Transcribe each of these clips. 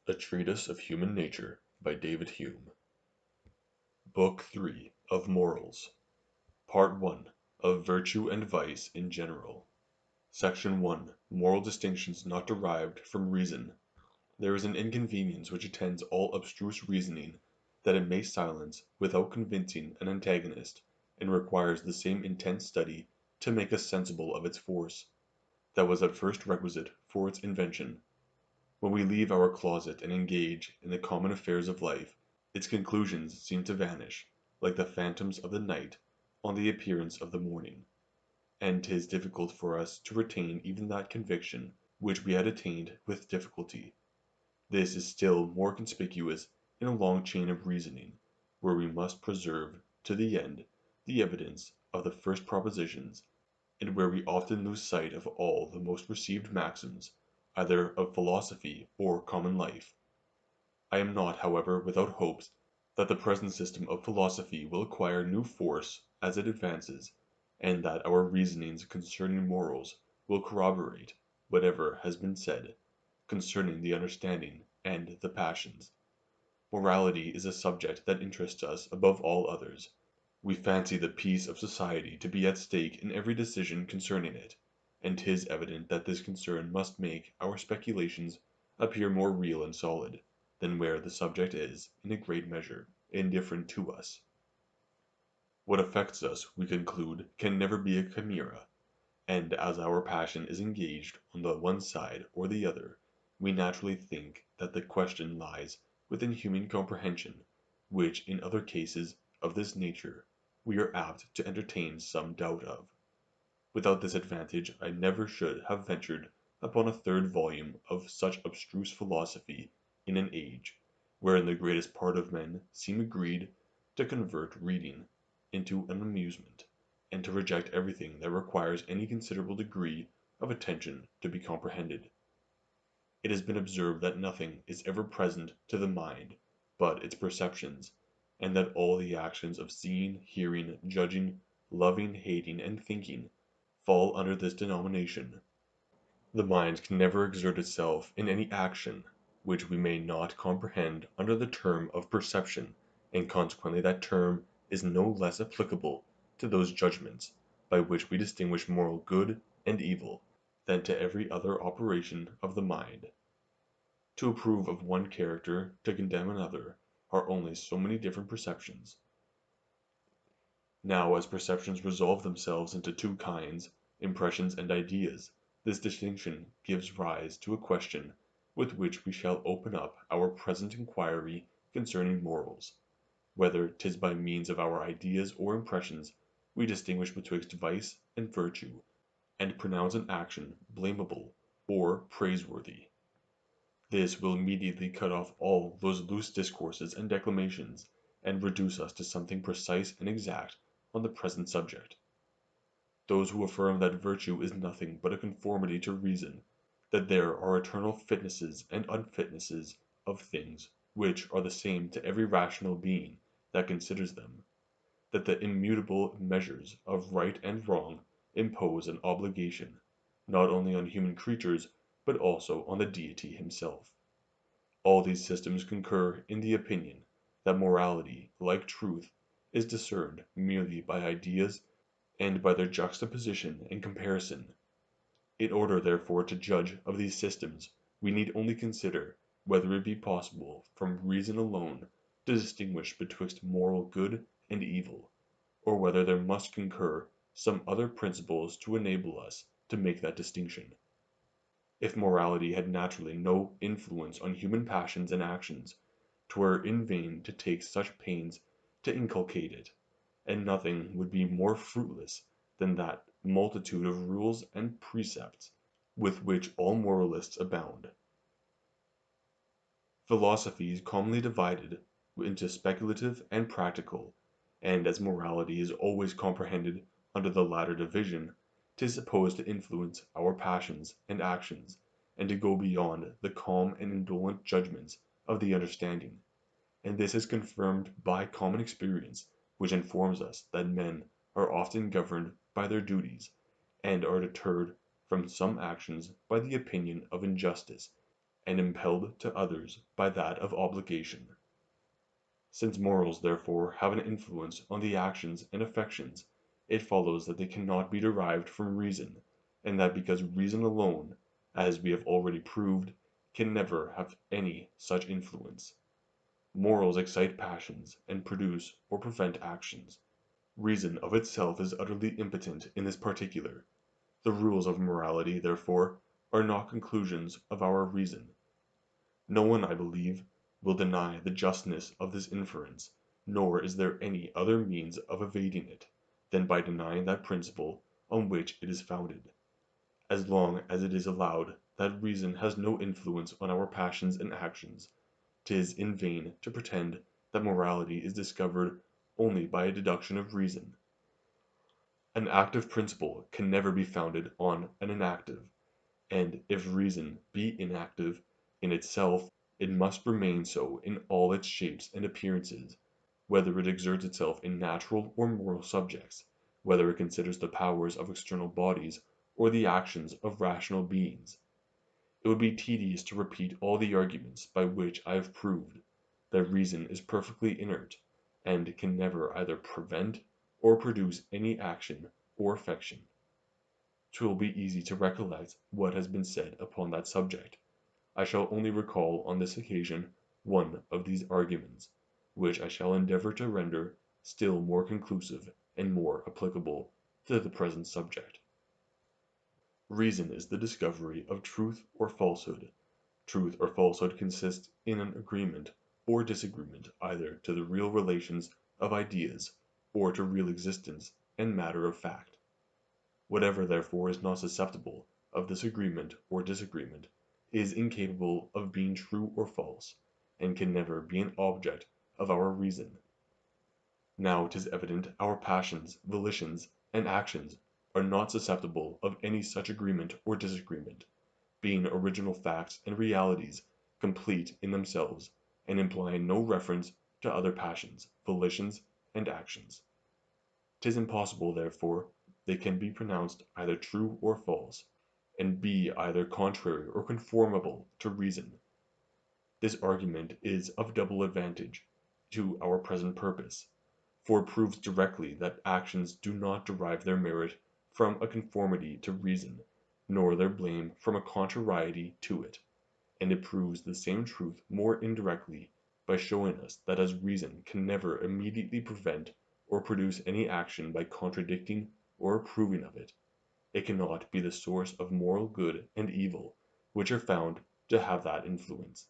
A Treatise of Human Nature by David Hume. Book 3 of Morals. Part 1 of Virtue and Vice in General. Section 1. Moral distinctions not derived from reason. There is an inconvenience which attends all abstruse reasoning, that it may silence without convincing an antagonist, and requires the same intense study to make us sensible of its force, that was at first requisite for its invention. When we leave our closet and engage in the common affairs of life, its conclusions seem to vanish, like the phantoms of the night, on the appearance of the morning, and 'tis difficult for us to retain even that conviction which we had attained with difficulty. This is still more conspicuous in a long chain of reasoning, where we must preserve to the end the evidence of the first propositions, and where we often lose sight of all the most received maxims, either of philosophy or common life. I am not, however, without hopes that the present system of philosophy will acquire new force as it advances, and that our reasonings concerning morals will corroborate whatever has been said concerning the understanding and the passions. Morality is a subject that interests us above all others. We fancy the peace of society to be at stake in every decision concerning it, and 'tis evident that this concern must make our speculations appear more real and solid, than where the subject is, in a great measure, indifferent to us. What affects us, we conclude, can never be a chimera, and as our passion is engaged on the one side or the other, we naturally think that the question lies within human comprehension, which in other cases of this nature we are apt to entertain some doubt of. Without this advantage I never should have ventured upon a third volume of such abstruse philosophy in an age, wherein the greatest part of men seem agreed to convert reading into an amusement, and to reject everything that requires any considerable degree of attention to be comprehended. It has been observed that nothing is ever present to the mind but its perceptions, and that all the actions of seeing, hearing, judging, loving, hating, and thinking fall under this denomination. The mind can never exert itself in any action which we may not comprehend under the term of perception, and consequently that term is no less applicable to those judgments by which we distinguish moral good and evil, than to every other operation of the mind. To approve of one character, to condemn another, are only so many different perceptions. Now as perceptions resolve themselves into two kinds, impressions and ideas, this distinction gives rise to a question with which we shall open up our present inquiry concerning morals, whether 'tis by means of our ideas or impressions we distinguish betwixt vice and virtue, and pronounce an action blamable or praiseworthy. This will immediately cut off all those loose discourses and declamations, and reduce us to something precise and exact on the present subject. Those who affirm that virtue is nothing but a conformity to reason, that there are eternal fitnesses and unfitnesses of things which are the same to every rational being that considers them, that the immutable measures of right and wrong impose an obligation, not only on human creatures, but also on the Deity himself. All these systems concur in the opinion that morality, like truth, is discerned merely by ideas and by their juxtaposition and comparison. In order therefore to judge of these systems, we need only consider whether it be possible from reason alone to distinguish betwixt moral good and evil, or whether there must concur some other principles to enable us to make that distinction. If morality had naturally no influence on human passions and actions, 'twere in vain to take such pains to inculcate it, and nothing would be more fruitless than that multitude of rules and precepts with which all moralists abound. Philosophy is commonly divided into speculative and practical, and as morality is always comprehended under the latter division, 'tis supposed to influence our passions and actions, and to go beyond the calm and indolent judgments of the understanding, and this is confirmed by common experience, which informs us that men are often governed by their duties, and are deterred from some actions by the opinion of injustice, and impelled to others by that of obligation. Since morals therefore have an influence on the actions and affections, it follows that they cannot be derived from reason, and that because reason alone, as we have already proved, can never have any such influence. Morals excite passions, and produce or prevent actions. Reason of itself is utterly impotent in this particular. The rules of morality, therefore, are not conclusions of our reason. No one, I believe, will deny the justness of this inference, nor is there any other means of evading it, than by denying that principle on which it is founded. As long as it is allowed that reason has no influence on our passions and actions, 'tis in vain to pretend that morality is discovered only by a deduction of reason. An active principle can never be founded on an inactive, and if reason be inactive in itself, it must remain so in all its shapes and appearances, whether it exerts itself in natural or moral subjects, whether it considers the powers of external bodies or the actions of rational beings. It would be tedious to repeat all the arguments by which I have proved that reason is perfectly inert, and can never either prevent or produce any action or affection. 'Twill be easy to recollect what has been said upon that subject. I shall only recall on this occasion one of these arguments, which I shall endeavor to render still more conclusive and more applicable to the present subject. Reason is the discovery of truth or falsehood. Truth or falsehood consists in an agreement or disagreement either to the real relations of ideas or to real existence and matter of fact. Whatever therefore is not susceptible of this agreement or disagreement is incapable of being true or false, and can never be an object of our reason. Now 'tis evident our passions, volitions, and actions are not susceptible of any such agreement or disagreement, being original facts and realities complete in themselves, and implying no reference to other passions, volitions, and actions. 'Tis impossible, therefore, they can be pronounced either true or false, and be either contrary or conformable to reason. This argument is of double advantage to our present purpose, for it proves directly that actions do not derive their merit from a conformity to reason, nor their blame from a contrariety to it, and it proves the same truth more indirectly by showing us that as reason can never immediately prevent or produce any action by contradicting or approving of it, it cannot be the source of moral good and evil which are found to have that influence.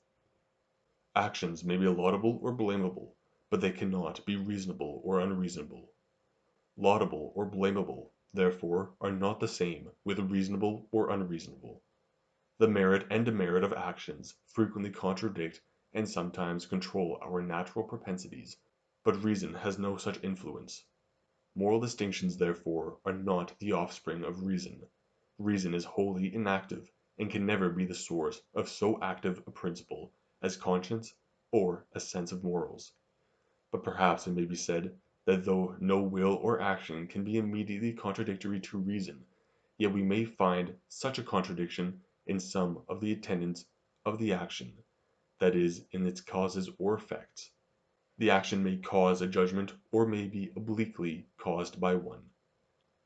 Actions may be laudable or blamable, but they cannot be reasonable or unreasonable. Laudable or blamable, therefore, are not the same with reasonable or unreasonable. The merit and demerit of actions frequently contradict and sometimes control our natural propensities, but reason has no such influence. Moral distinctions, therefore, are not the offspring of reason. Reason is wholly inactive, and can never be the source of so active a principle as conscience or a sense of morals. But perhaps it may be said that though no will or action can be immediately contradictory to reason, yet we may find such a contradiction in some of the attendants of the action, that is, in its causes or effects. The action may cause a judgment or may be obliquely caused by one.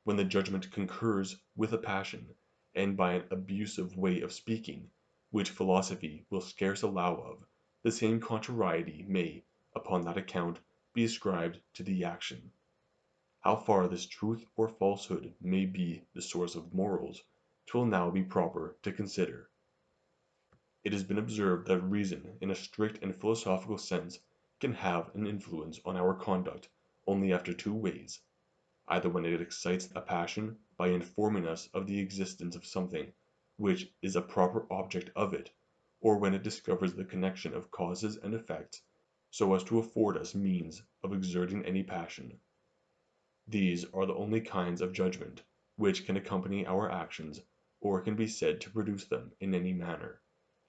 When the judgment concurs with a passion, and by an abusive way of speaking, which philosophy will scarce allow of, the same contrariety may, upon that account, be ascribed to the action. How far this truth or falsehood may be the source of morals, 'twill now be proper to consider. It has been observed that reason in a strict and philosophical sense can have an influence on our conduct only after two ways, either when it excites a passion by informing us of the existence of something which is a proper object of it, or when it discovers the connection of causes and effects so as to afford us means of exerting any passion. These are the only kinds of judgment which can accompany our actions or can be said to produce them in any manner,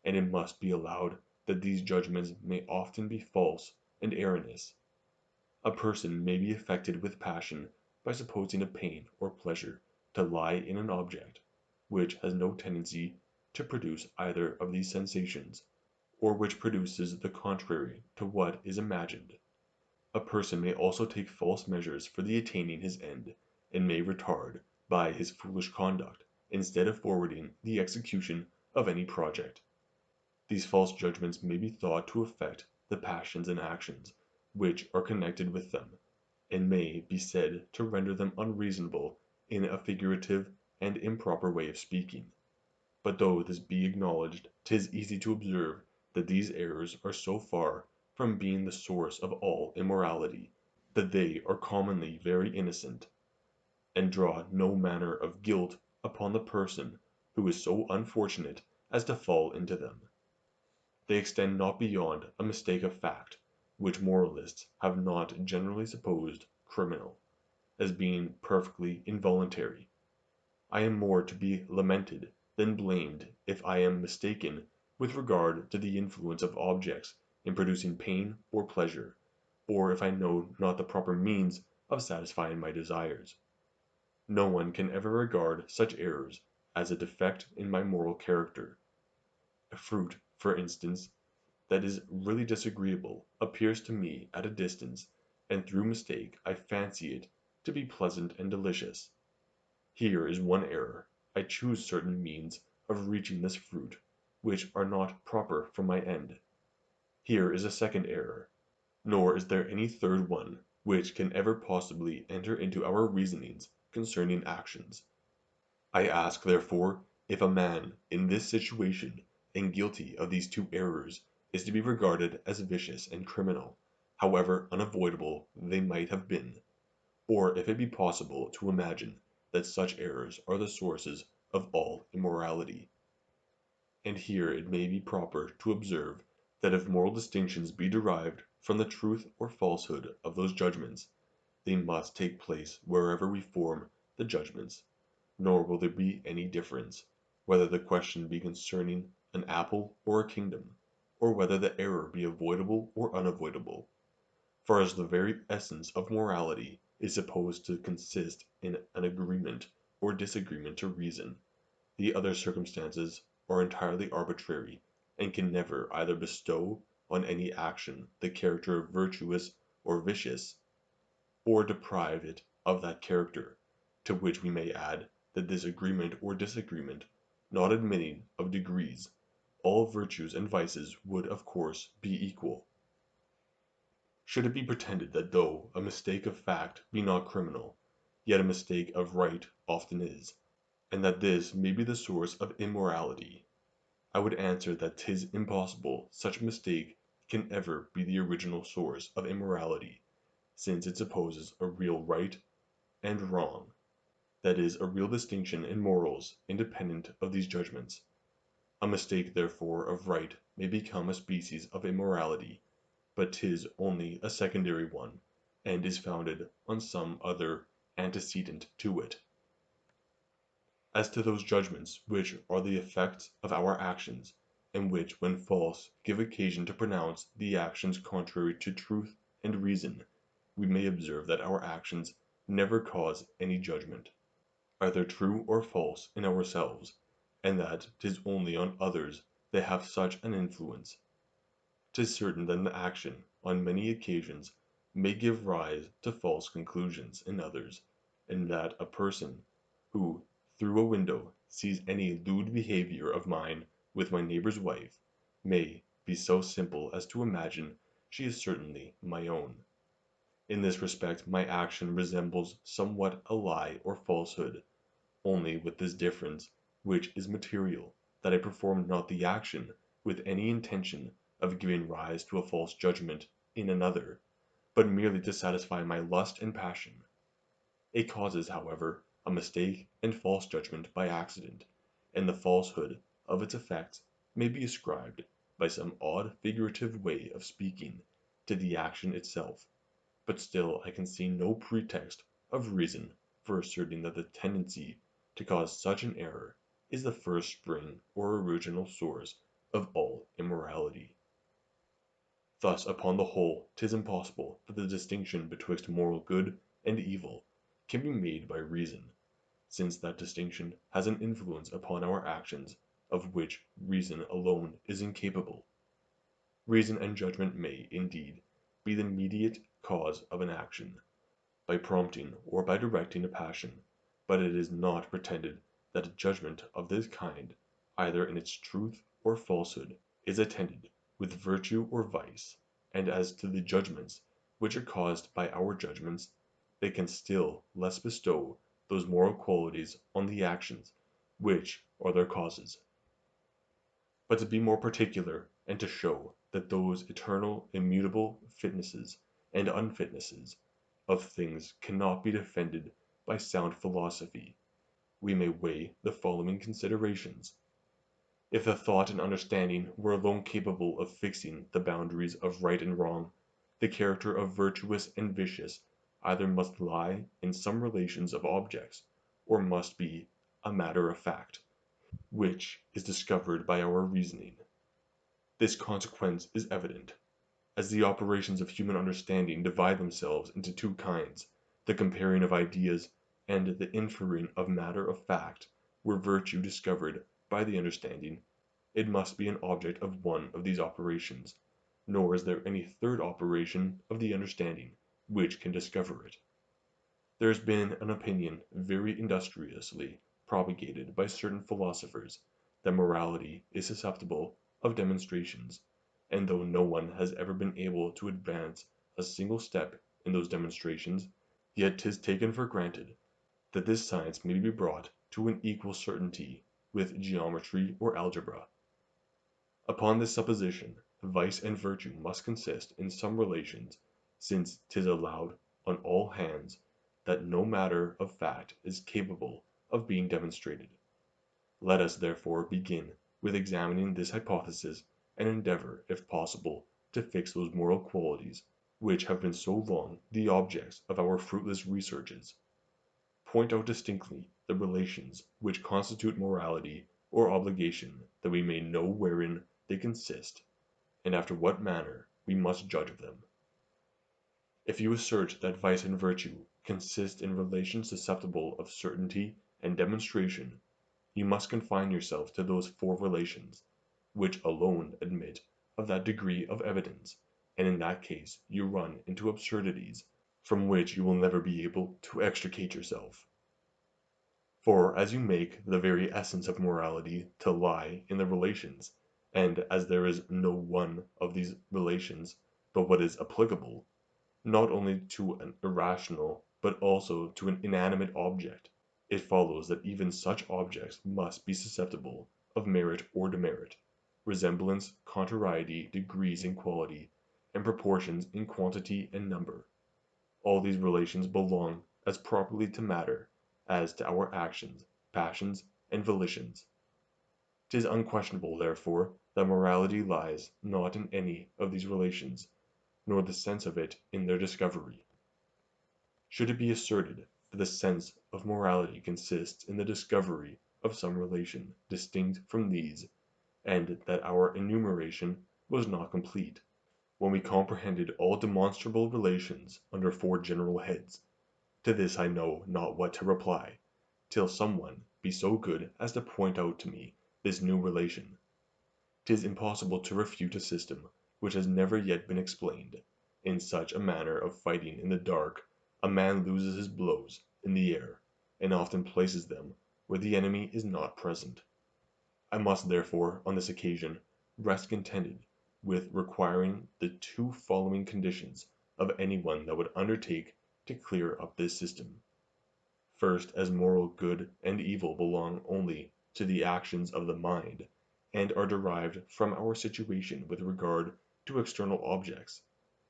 and it must be allowed that these judgments may often be false and erroneous. A person may be affected with passion by supposing a pain or pleasure to lie in an object which has no tendency to produce either of these sensations, or which produces the contrary to what is imagined. A person may also take false measures for the attaining his end, and may retard, by his foolish conduct, instead of forwarding the execution of any project. These false judgments may be thought to affect the passions and actions which are connected with them, and may be said to render them unreasonable in a figurative and improper way of speaking. But though this be acknowledged, 'tis easy to observe that these errors are so far from being the source of all immorality, that they are commonly very innocent, and draw no manner of guilt upon the person who is so unfortunate as to fall into them. They extend not beyond a mistake of fact, which moralists have not generally supposed criminal, as being perfectly involuntary. I am more to be lamented than blamed if I am mistaken with regard to the influence of objects in producing pain or pleasure, or if I know not the proper means of satisfying my desires. No one can ever regard such errors as a defect in my moral character. A fruit, for instance, that is really disagreeable appears to me at a distance, and through mistake I fancy it to be pleasant and delicious. Here is one error: I choose certain means of reaching this fruit, which are not proper for my end. Here is a second error: nor is there any third one which can ever possibly enter into our reasonings concerning actions. I ask, therefore, if a man in this situation, and guilty of these two errors, is to be regarded as vicious and criminal, however unavoidable they might have been, or if it be possible to imagine that such errors are the sources of all immorality. And here it may be proper to observe that if moral distinctions be derived from the truth or falsehood of those judgments, they must take place wherever we form the judgments, nor will there be any difference, whether the question be concerning an apple or a kingdom, or whether the error be avoidable or unavoidable. For as the very essence of morality is supposed to consist in an agreement or disagreement to reason, the other circumstances are entirely arbitrary, and can never either bestow on any action the character of virtuous or vicious, or deprive it of that character; to which we may add, that this agreement or disagreement not admitting of degrees, all virtues and vices would of course be equal. Should it be pretended that though a mistake of fact be not criminal, yet a mistake of right often is, and that this may be the source of immorality, I would answer that 'tis impossible such mistake can ever be the original source of immorality, since it supposes a real right and wrong, that is, a real distinction in morals independent of these judgments. A mistake therefore of right may become a species of immorality, but 'tis only a secondary one, and is founded on some other antecedent to it. As to those judgments which are the effects of our actions, and which when false give occasion to pronounce the actions contrary to truth and reason, we may observe that our actions never cause any judgment, either true or false, in ourselves, and that 'tis only on others they have such an influence. 'Tis certain that an action, on many occasions, may give rise to false conclusions in others, and that a person, who through a window sees any lewd behavior of mine with my neighbor's wife, may be so simple as to imagine she is certainly my own. In this respect my action resembles somewhat a lie or falsehood, only with this difference, which is material, that I perform not the action with any intention of giving rise to a false judgment in another, but merely to satisfy my lust and passion. It causes, however, a mistake and false judgment by accident, and the falsehood of its effects may be ascribed, by some odd figurative way of speaking, to the action itself, but still I can see no pretext of reason for asserting that the tendency to cause such an error is the first spring or original source of all immorality. Thus upon the whole 'tis impossible that the distinction betwixt moral good and evil can be made by reason, since that distinction has an influence upon our actions of which reason alone is incapable. Reason and judgment may, indeed, be the mediate cause of an action, by prompting or by directing a passion, but it is not pretended that a judgment of this kind, either in its truth or falsehood, is attended with virtue or vice, and as to the judgments which are caused by our judgments, they can still less bestow those moral qualities on the actions which are their causes. But to be more particular, and to show that those eternal immutable fitnesses and unfitnesses of things cannot be defended by sound philosophy, we may weigh the following considerations. If the thought and understanding were alone capable of fixing the boundaries of right and wrong, the character of virtuous and vicious either must lie in some relations of objects, or must be a matter of fact, which is discovered by our reasoning. This consequence is evident, as the operations of human understanding divide themselves into two kinds, the comparing of ideas, and the inferring of matter of fact. Were virtue discovered by the understanding, it must be an object of one of these operations, nor is there any third operation of the understanding which can discover it. There has been an opinion very industriously propagated by certain philosophers, that morality is susceptible of demonstrations, and though no one has ever been able to advance a single step in those demonstrations, yet 'tis taken for granted that this science may be brought to an equal certainty with geometry or algebra. Upon this supposition, vice and virtue must consist in some relations, since 'tis allowed on all hands that no matter of fact is capable of being demonstrated. Let us therefore begin with examining this hypothesis, and endeavor, if possible, to fix those moral qualities which have been so long the objects of our fruitless researches. Point out distinctly the relations which constitute morality or obligation, that we may know wherein they consist, and after what manner we must judge of them. If you assert that vice and virtue consist in relations susceptible of certainty and demonstration, you must confine yourself to those four relations, which alone admit of that degree of evidence, and in that case you run into absurdities from which you will never be able to extricate yourself. For as you make the very essence of morality to lie in the relations, and as there is no one of these relations but what is applicable, not only to an irrational but also to an inanimate object, it follows that even such objects must be susceptible of merit or demerit, resemblance, contrariety, degrees in quality, and proportions in quantity and number. All these relations belong as properly to matter as to our actions, passions, and volitions. 'Tis unquestionable, therefore, that morality lies not in any of these relations, nor the sense of it in their discovery. Should it be asserted that the sense of morality consists in the discovery of some relation distinct from these, and that our enumeration was not complete, when we comprehended all demonstrable relations under four general heads, to this I know not what to reply, till some one be so good as to point out to me this new relation. 'Tis impossible to refute a system which has never yet been explained. In such a manner of fighting in the dark, a man loses his blows in the air, and often places them where the enemy is not present. I must therefore, on this occasion, rest contented with requiring the two following conditions of any one that would undertake to clear up this system. First, as moral good and evil belong only to the actions of the mind, and are derived from our situation with regard to external objects,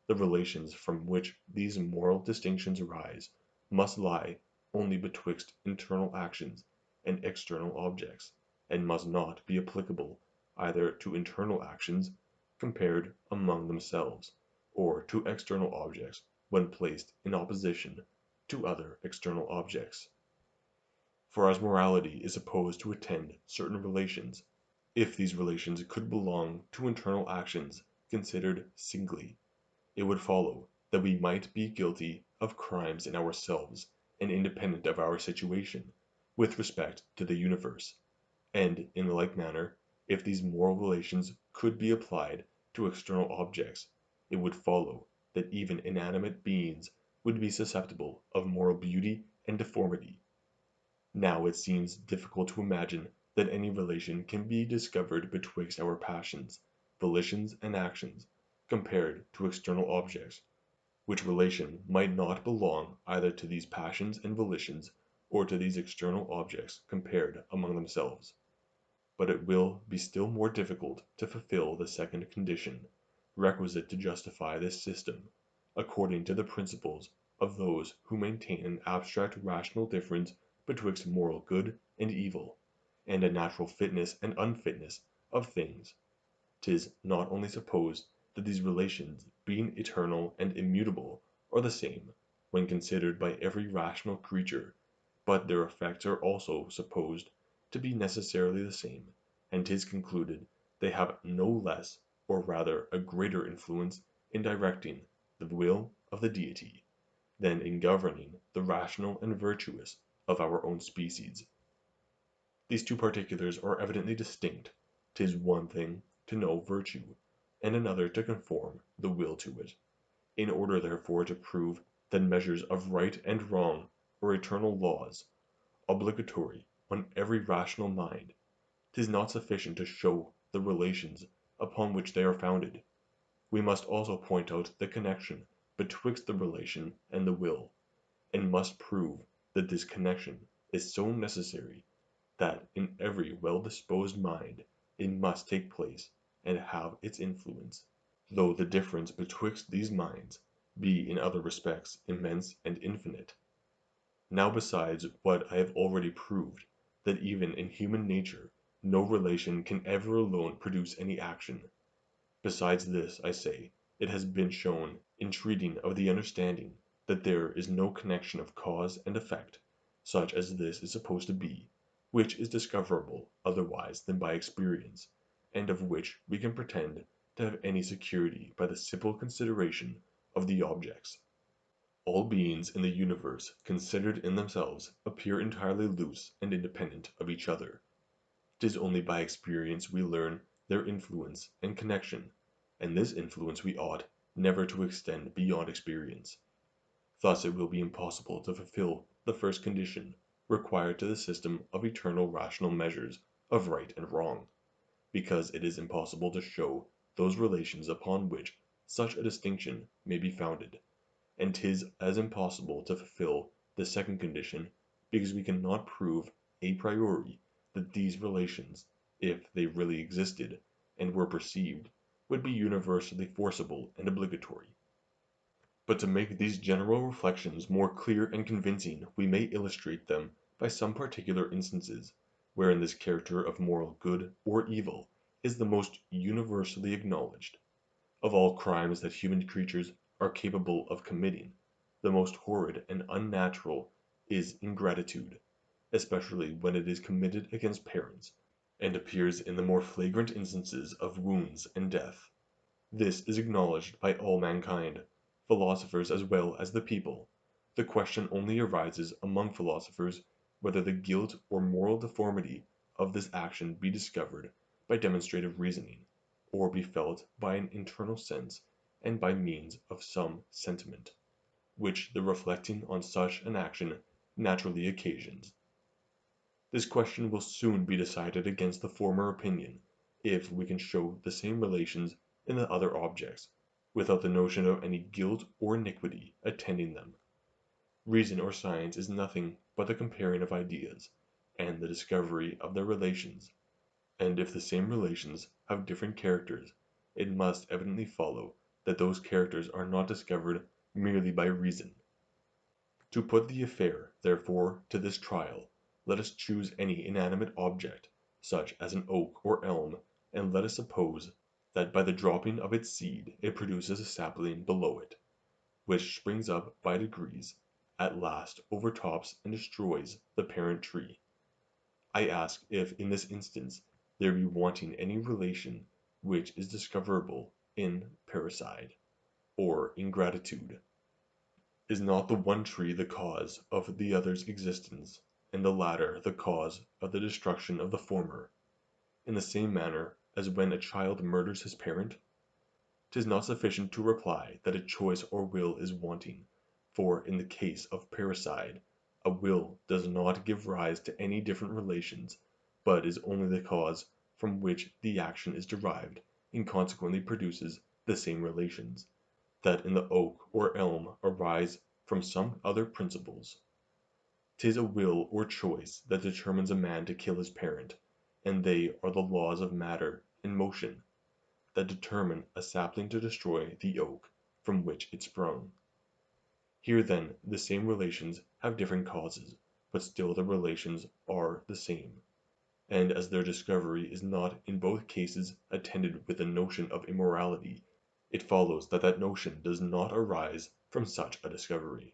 the relations from which these moral distinctions arise must lie only betwixt internal actions and external objects, and must not be applicable either to internal actions compared among themselves, or to external objects when placed in opposition to other external objects. For as morality is supposed to attend certain relations, if these relations could belong to internal actions considered singly, it would follow that we might be guilty of crimes in ourselves and independent of our situation, with respect to the universe, and in like manner if these moral relations could be applied to external objects, it would follow that even inanimate beings would be susceptible of moral beauty and deformity. Now it seems difficult to imagine that any relation can be discovered betwixt our passions, volitions, and actions, compared to external objects, which relation might not belong either to these passions and volitions or to these external objects compared among themselves. But it will be still more difficult to fulfill the second condition, requisite to justify this system, according to the principles of those who maintain an abstract rational difference betwixt moral good and evil, and a natural fitness and unfitness of things. 'Tis not only supposed that these relations, being eternal and immutable, are the same, when considered by every rational creature, but their effects are also supposed to be necessarily the same, and 'tis concluded they have no less, or rather a greater influence in directing the will of the Deity, than in governing the rational and virtuous of our own species. These two particulars are evidently distinct. 'Tis one thing to know virtue, and another to conform the will to it. In order therefore to prove that measures of right and wrong are eternal laws, obligatory on every rational mind, 'tis not sufficient to show the relations upon which they are founded. We must also point out the connection betwixt the relation and the will, and must prove that this connection is so necessary that in every well-disposed mind it must take place and have its influence, though the difference betwixt these minds be in other respects immense and infinite. Now besides what I have already proved, that even in human nature no relation can ever alone produce any action. Besides this, I say, it has been shown in treating of the understanding that there is no connection of cause and effect, such as this is supposed to be, which is discoverable otherwise than by experience, and of which we can pretend to have any security by the simple consideration of the objects. All beings in the universe considered in themselves appear entirely loose and independent of each other. 'Tis only by experience we learn their influence and connection, and this influence we ought never to extend beyond experience. Thus it will be impossible to fulfill the first condition required to the system of eternal rational measures of right and wrong, because it is impossible to show those relations upon which such a distinction may be founded, and 'tis as impossible to fulfill the second condition, because we cannot prove a priori that these relations, if they really existed and were perceived, would be universally forcible and obligatory. But to make these general reflections more clear and convincing, we may illustrate them by some particular instances, wherein this character of moral good or evil is the most universally acknowledged. Of all crimes that human creatures are capable of committing, the most horrid and unnatural is ingratitude, especially when it is committed against parents, and appears in the more flagrant instances of wounds and death. This is acknowledged by all mankind, philosophers as well as the people. The question only arises among philosophers whether the guilt or moral deformity of this action be discovered by demonstrative reasoning, or be felt by an internal sense and by means of some sentiment, which the reflecting on such an action naturally occasions. This question will soon be decided against the former opinion, if we can show the same relations in the other objects, without the notion of any guilt or iniquity attending them. Reason or science is nothing but the comparing of ideas, and the discovery of their relations, and if the same relations have different characters, it must evidently follow that those characters are not discovered merely by reason. To put the affair, therefore, to this trial, let us choose any inanimate object, such as an oak or elm, and let us suppose that by the dropping of its seed it produces a sapling below it, which springs up by degrees, at last overtops and destroys the parent tree. I ask if in this instance there be wanting any relation which is discoverable in parricide, or ingratitude. Is not the one tree the cause of the other's existence, and the latter the cause of the destruction of the former? in the same manner as when a child murders his parent? 'Tis not sufficient to reply that a choice or will is wanting, for in the case of parricide, a will does not give rise to any different relations, but is only the cause from which the action is derived, and consequently produces the same relations, that in the oak or elm arise from some other principles. 'Tis a will or choice that determines a man to kill his parent, and they are the laws of matter and motion, that determine a sapling to destroy the oak from which it sprung. Here then the same relations have different causes, but still the relations are the same, and as their discovery is not in both cases attended with the notion of immorality, it follows that that notion does not arise from such a discovery.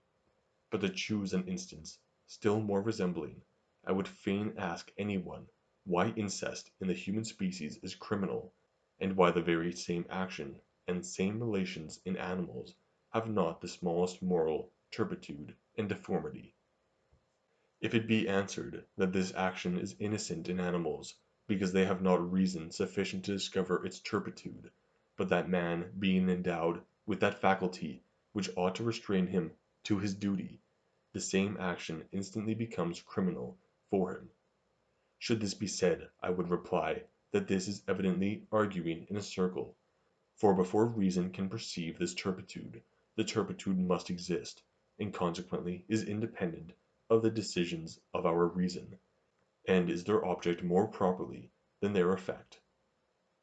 But to choose an instance still more resembling, I would fain ask any one why incest in the human species is criminal, and why the very same action and same relations in animals have not the smallest moral turpitude and deformity. If it be answered that this action is innocent in animals, because they have not reason sufficient to discover its turpitude, but that man being endowed with that faculty which ought to restrain him to his duty, the same action instantly becomes criminal for him. Should this be said, I would reply that this is evidently arguing in a circle, for before reason can perceive this turpitude, the turpitude must exist, and consequently is independent of the decisions of our reason, and is their object more properly than their effect.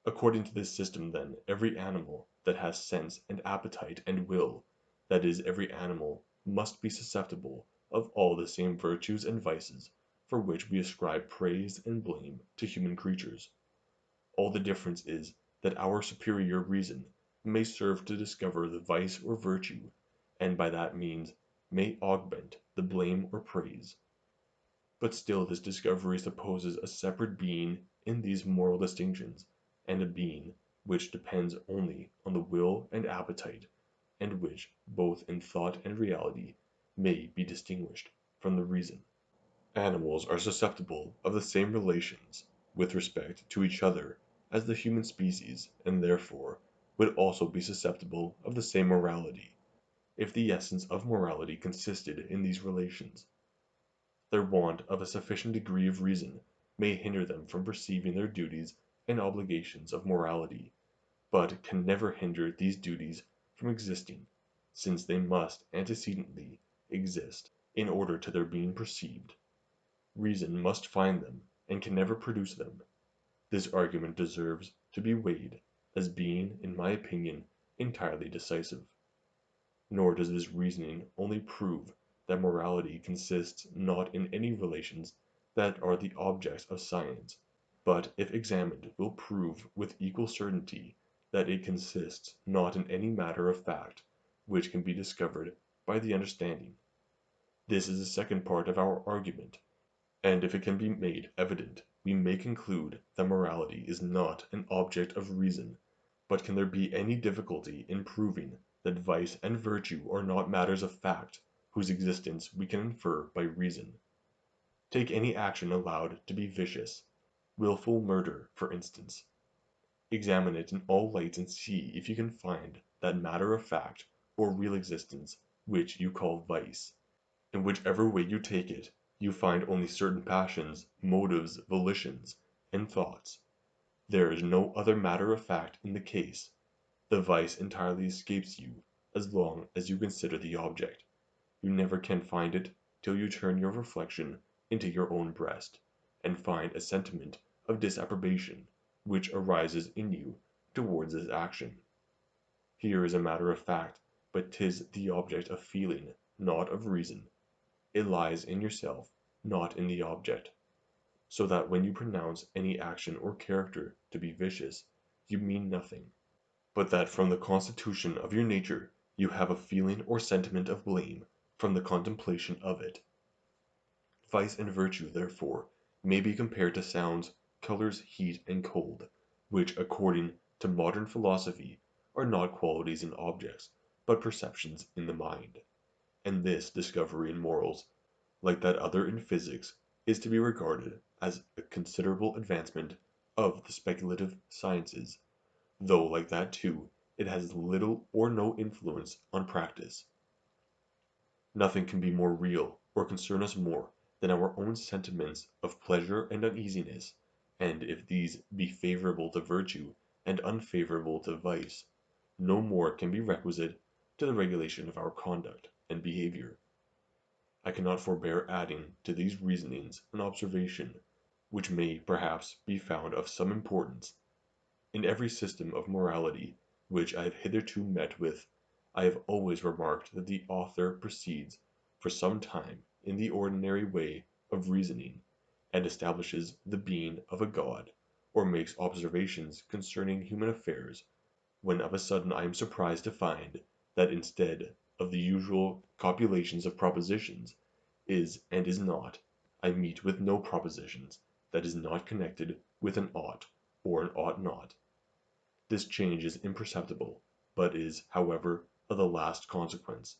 According to this system then, every animal that has sense and appetite and will, that is, every animal, must be susceptible of all the same virtues and vices for which we ascribe praise and blame to human creatures. All the difference is that our superior reason may serve to discover the vice or virtue, and by that means may augment the blame or praise. But still this discovery supposes a separate being in these moral distinctions, and a being which depends only on the will and appetite, and which, both in thought and reality, may be distinguished from the reason. Animals are susceptible of the same relations with respect to each other as the human species, and therefore would also be susceptible of the same morality, if the essence of morality consisted in these relations. Their want of a sufficient degree of reason may hinder them from perceiving their duties and obligations of morality, but can never hinder these duties from existing, since they must antecedently exist in order to their being perceived. Reason must find them, and can never produce them. This argument deserves to be weighed, as being, in my opinion, entirely decisive. Nor does this reasoning only prove that morality consists not in any relations that are the objects of science, but if examined will prove with equal certainty that it consists not in any matter of fact which can be discovered by the understanding. This is the second part of our argument, and if it can be made evident, we may conclude that morality is not an object of reason. But can there be any difficulty in proving that vice and virtue are not matters of fact, whose existence we can infer by reason? Take any action allowed to be vicious, wilful murder, for instance. Examine it in all lights and see if you can find that matter of fact or real existence which you call vice. In whichever way you take it, you find only certain passions, motives, volitions, and thoughts. There is no other matter of fact in the case. The vice entirely escapes you as long as you consider the object. You never can find it till you turn your reflection into your own breast, and find a sentiment of disapprobation which arises in you towards this action. Here is a matter of fact, but 'tis the object of feeling, not of reason. It lies in yourself, not in the object. So that when you pronounce any action or character to be vicious, you mean nothing, but that from the constitution of your nature you have a feeling or sentiment of blame from the contemplation of it. Vice and virtue, therefore, may be compared to sounds, colors, heat, and cold, which, according to modern philosophy, are not qualities in objects, but perceptions in the mind. And this discovery in morals, like that other in physics, is to be regarded as a considerable advancement of the speculative sciences, though like that too, it has little or no influence on practice. Nothing can be more real, or concern us more, than our own sentiments of pleasure and uneasiness, and if these be favourable to virtue, and unfavourable to vice, no more can be requisite to the regulation of our conduct and behaviour. I cannot forbear adding to these reasonings an observation, which may perhaps be found of some importance. In every system of morality which I have hitherto met with, I have always remarked that the author proceeds for some time in the ordinary way of reasoning, and establishes the being of a God, or makes observations concerning human affairs, when of a sudden I am surprised to find that instead of the usual copulations of propositions, is and is not, I meet with no propositions that is not connected with an ought or an ought not. This change is imperceptible, but is, however, of the last consequence;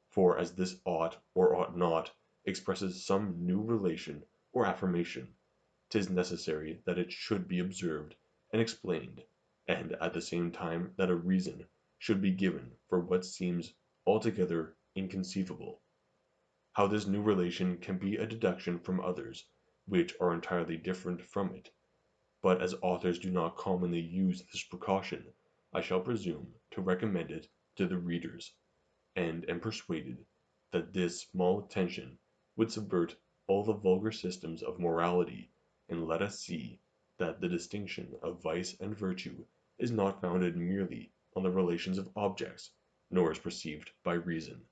for as this ought or ought not expresses some new relation or affirmation, 'tis necessary that it should be observed and explained, and at the same time that a reason should be given for what seems altogether inconceivable. How this new relation can be a deduction from others, which are entirely different from it. But as authors do not commonly use this precaution, I shall presume to recommend it to the readers, and am persuaded that this small attention would subvert all the vulgar systems of morality, and let us see that the distinction of vice and virtue is not founded merely on the relations of objects, nor is perceived by reason.